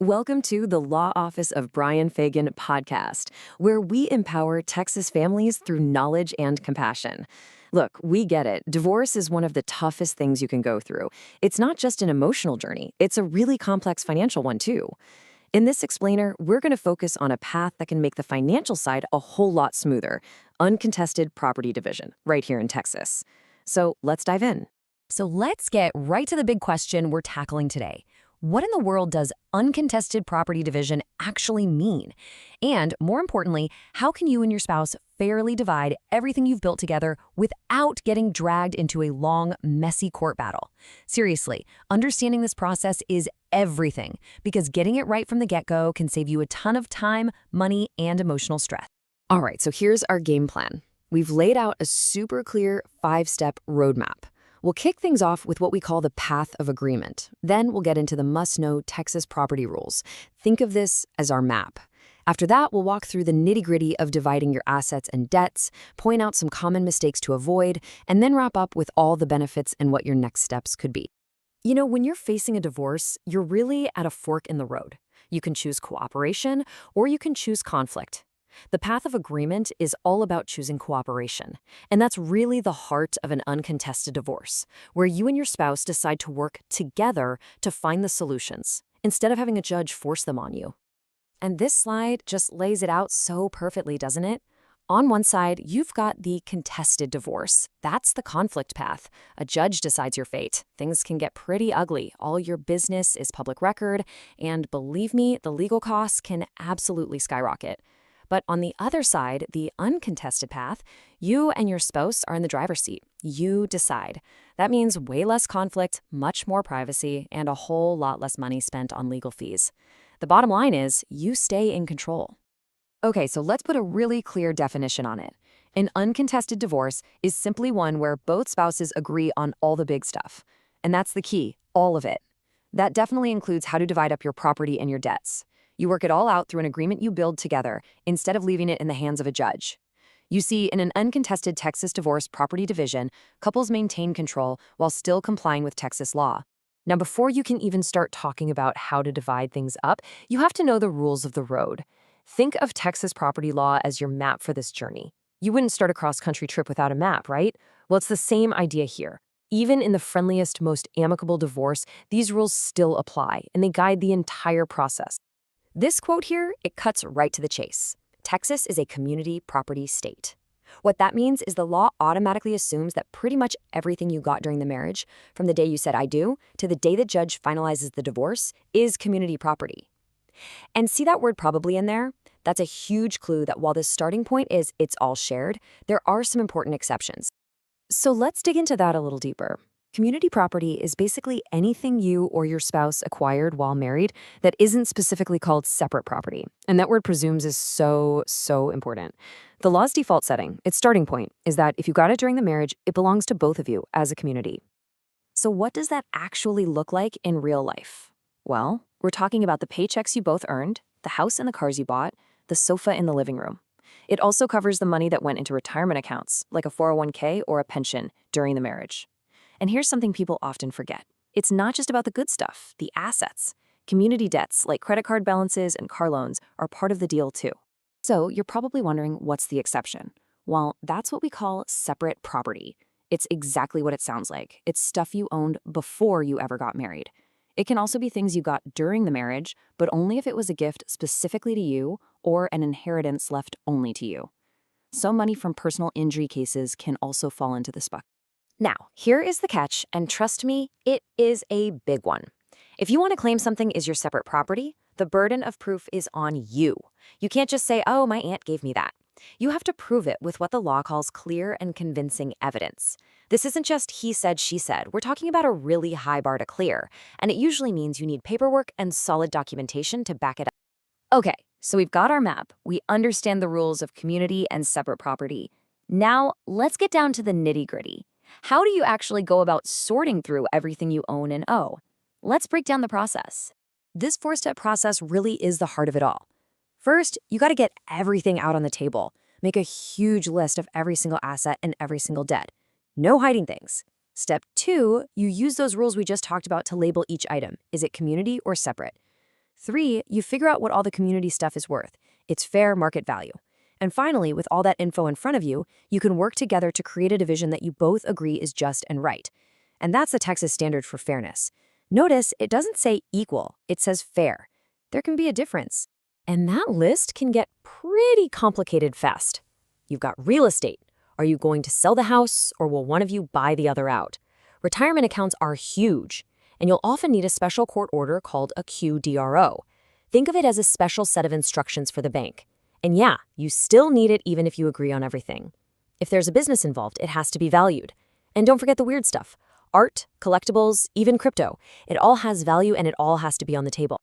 Welcome to the Law Office of Bryan Fagan podcast, where we empower Texas families through knowledge and compassion. Look, we get it. Divorce is one of the toughest things you can go through. It's not just an emotional journey, it's a really complex financial one, too. In this explainer, we're going to focus on a path that can make the financial side a whole lot smoother: uncontested property division, right here in Texas. So let's dive in. So let's get right to the big question we're tackling today. What in the world does uncontested property division actually mean? And more importantly, how can you and your spouse fairly divide everything you've built together without getting dragged into a long, messy court battle? Seriously, understanding this process is everything, because getting it right from the get-go can save you a ton of time, money, and emotional stress. All right, so here's our game plan. We've laid out a super clear 5-step roadmap. We'll kick things off with what we call the path of agreement. Then we'll get into the must-know Texas property rules. Think of this as our map. After that, we'll walk through the nitty-gritty of dividing your assets and debts, point out some common mistakes to avoid, and then wrap up with all the benefits and what your next steps could be. You know, when you're facing a divorce, you're really at a fork in the road. You can choose cooperation or you can choose conflict. The path of agreement is all about choosing cooperation, and that's really the heart of an uncontested divorce, where you and your spouse decide to work together to find the solutions, instead of having a judge force them on you. And this slide just lays it out so perfectly, doesn't it? On one side, you've got the contested divorce. That's the conflict path. A judge decides your fate. Things can get pretty ugly. All your business is public record, and believe me, the legal costs can absolutely skyrocket. But on the other side, the uncontested path, you and your spouse are in the driver's seat. You decide. That means way less conflict, much more privacy, and a whole lot less money spent on legal fees. The bottom line is, you stay in control. Okay, so let's put a really clear definition on it. An uncontested divorce is simply one where both spouses agree on all the big stuff. And that's the key, all of it. That definitely includes how to divide up your property and your debts. You work it all out through an agreement you build together, instead of leaving it in the hands of a judge. You see, in an uncontested Texas divorce property division, couples maintain control while still complying with Texas law. Now, before you can even start talking about how to divide things up, you have to know the rules of the road. Think of Texas property law as your map for this journey. You wouldn't start a cross-country trip without a map, right? Well, it's the same idea here. Even in the friendliest, most amicable divorce, these rules still apply, and they guide the entire process. This quote here, it cuts right to the chase. Texas is a community property state. What that means is the law automatically assumes that pretty much everything you got during the marriage, from the day you said "I do" to the day the judge finalizes the divorce, is community property. And see that word "probably" in there? That's a huge clue that while the starting point is it's all shared, there are some important exceptions. So let's dig into that a little deeper. Community property is basically anything you or your spouse acquired while married that isn't specifically called separate property. And that word "presumes" is so important. The law's default setting, its starting point, is that if you got it during the marriage, it belongs to both of you as a community. So what does that actually look like in real life? Well, we're talking about the paychecks you both earned, the house and the cars you bought, the sofa in the living room. It also covers the money that went into retirement accounts, like a 401k or a pension, during the marriage. And here's something people often forget. It's not just about the good stuff, the assets. Community debts, like credit card balances and car loans, are part of the deal too. So you're probably wondering, what's the exception? Well, that's what we call separate property. It's exactly what it sounds like. It's stuff you owned before you ever got married. It can also be things you got during the marriage, but only if it was a gift specifically to you or an inheritance left only to you. Some money from personal injury cases can also fall into this bucket. Now, here is the catch, and trust me, it is a big one. If you want to claim something is your separate property, the burden of proof is on you. You can't just say, "Oh, my aunt gave me that." You have to prove it with what the law calls clear and convincing evidence. This isn't just he said, she said. We're talking about a really high bar to clear, and it usually means you need paperwork and solid documentation to back it up. Okay, so we've got our map. We understand the rules of community and separate property. Now, let's get down to the nitty-gritty. How do you actually go about sorting through everything you own and owe? Let's break down the process. This 4-step process really is the heart of it all. First, you got to get everything out on the table. Make a huge list of every single asset and every single debt. No hiding things. Step 2, you use those rules we just talked about to label each item. Is it community or separate? 3, you figure out what all the community stuff is worth, its fair market value. And finally, with all that info in front of you, you can work together to create a division that you both agree is just and right. And that's the Texas standard for fairness. Notice it doesn't say equal, it says fair. There can be a difference. And that list can get pretty complicated fast. You've got real estate. Are you going to sell the house, or will one of you buy the other out? Retirement accounts are huge, and you'll often need a special court order called a QDRO. Think of it as a special set of instructions for the bank. And yeah, you still need it even if you agree on everything. If there's a business involved, it has to be valued. And don't forget the weird stuff. Art, collectibles, even crypto. It all has value and it all has to be on the table.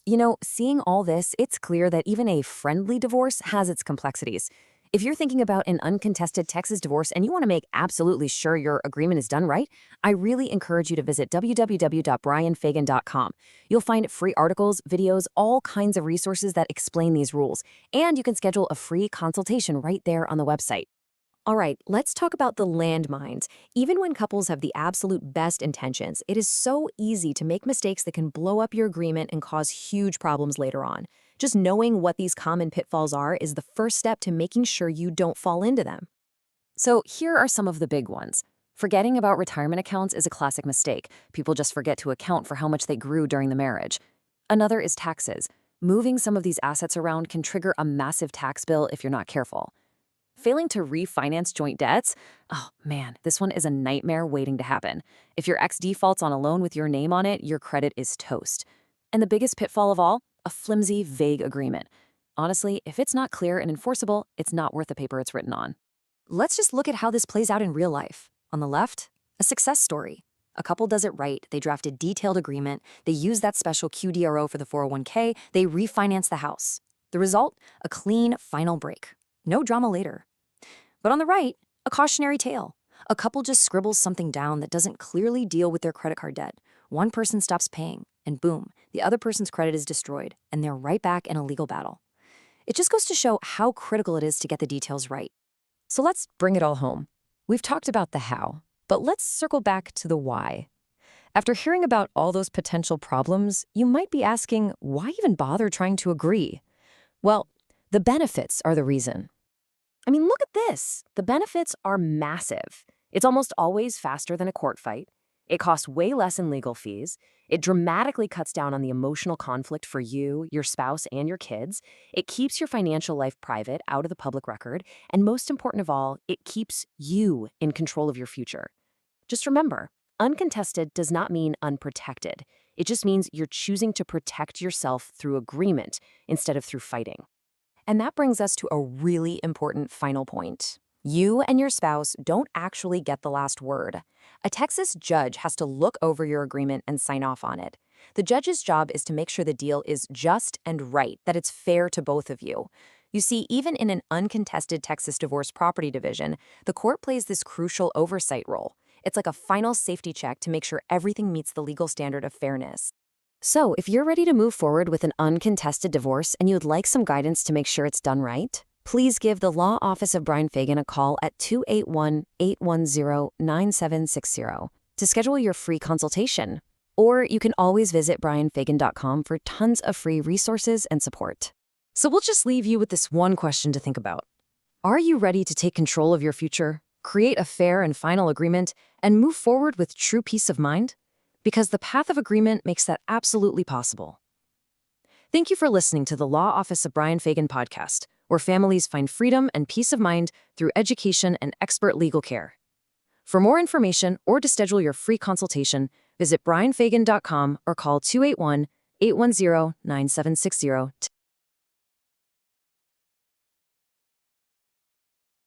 You know, seeing all this, it's clear that even a friendly divorce has its complexities. If you're thinking about an uncontested Texas divorce and you want to make absolutely sure your agreement is done right, I really encourage you to visit www.bryanfagan.com. You'll find free articles, videos, all kinds of resources that explain these rules, and you can schedule a free consultation right there on the website. All right, let's talk about the landmines. Even when couples have the absolute best intentions, it is so easy to make mistakes that can blow up your agreement and cause huge problems later on. Just knowing what these common pitfalls are is the first step to making sure you don't fall into them. So here are some of the big ones. Forgetting about retirement accounts is a classic mistake. People just forget to account for how much they grew during the marriage. Another is taxes. Moving some of these assets around can trigger a massive tax bill if you're not careful. Failing to refinance joint debts? Oh man, this one is a nightmare waiting to happen. If your ex defaults on a loan with your name on it, your credit is toast. And the biggest pitfall of all? A flimsy, vague agreement. Honestly, if it's not clear and enforceable, it's not worth the paper it's written on. Let's just look at how this plays out in real life. On the left, a success story. A couple does it right, they draft a detailed agreement, they use that special QDRO for the 401k, they refinance the house. The result? A clean, final break. No drama later. But on the right, a cautionary tale. A couple just scribbles something down that doesn't clearly deal with their credit card debt. One person stops paying, and boom, the other person's credit is destroyed, and they're right back in a legal battle. It just goes to show how critical it is to get the details right. So let's bring it all home. We've talked about the how, but let's circle back to the why. After hearing about all those potential problems, you might be asking, why even bother trying to agree? Well, the benefits are the reason. I mean, look at this. The benefits are massive. It's almost always faster than a court fight. It costs way less in legal fees. It dramatically cuts down on the emotional conflict for you, your spouse, and your kids. It keeps your financial life private, out of the public record. And most important of all, it keeps you in control of your future. Just remember, uncontested does not mean unprotected. It just means you're choosing to protect yourself through agreement instead of through fighting. And that brings us to a really important final point. You and your spouse don't actually get the last word. A Texas judge has to look over your agreement and sign off on it. The judge's job is to make sure the deal is just and right, that it's fair to both of you. You see, even in an uncontested Texas divorce property division, the court plays this crucial oversight role. It's like a final safety check to make sure everything meets the legal standard of fairness. So, if you're ready to move forward with an uncontested divorce and you'd like some guidance to make sure it's done right, please give the Law Office of Bryan Fagan a call at 281-810-9760 to schedule your free consultation. Or you can always visit bryanfagan.com for tons of free resources and support. So we'll just leave you with this one question to think about. Are you ready to take control of your future, create a fair and final agreement, and move forward with true peace of mind? Because the path of agreement makes that absolutely possible. Thank you for listening to the Law Office of Bryan Fagan podcast, where families find freedom and peace of mind through education and expert legal care. For more information or to schedule your free consultation, visit bryanfagan.com or call 281-810-9760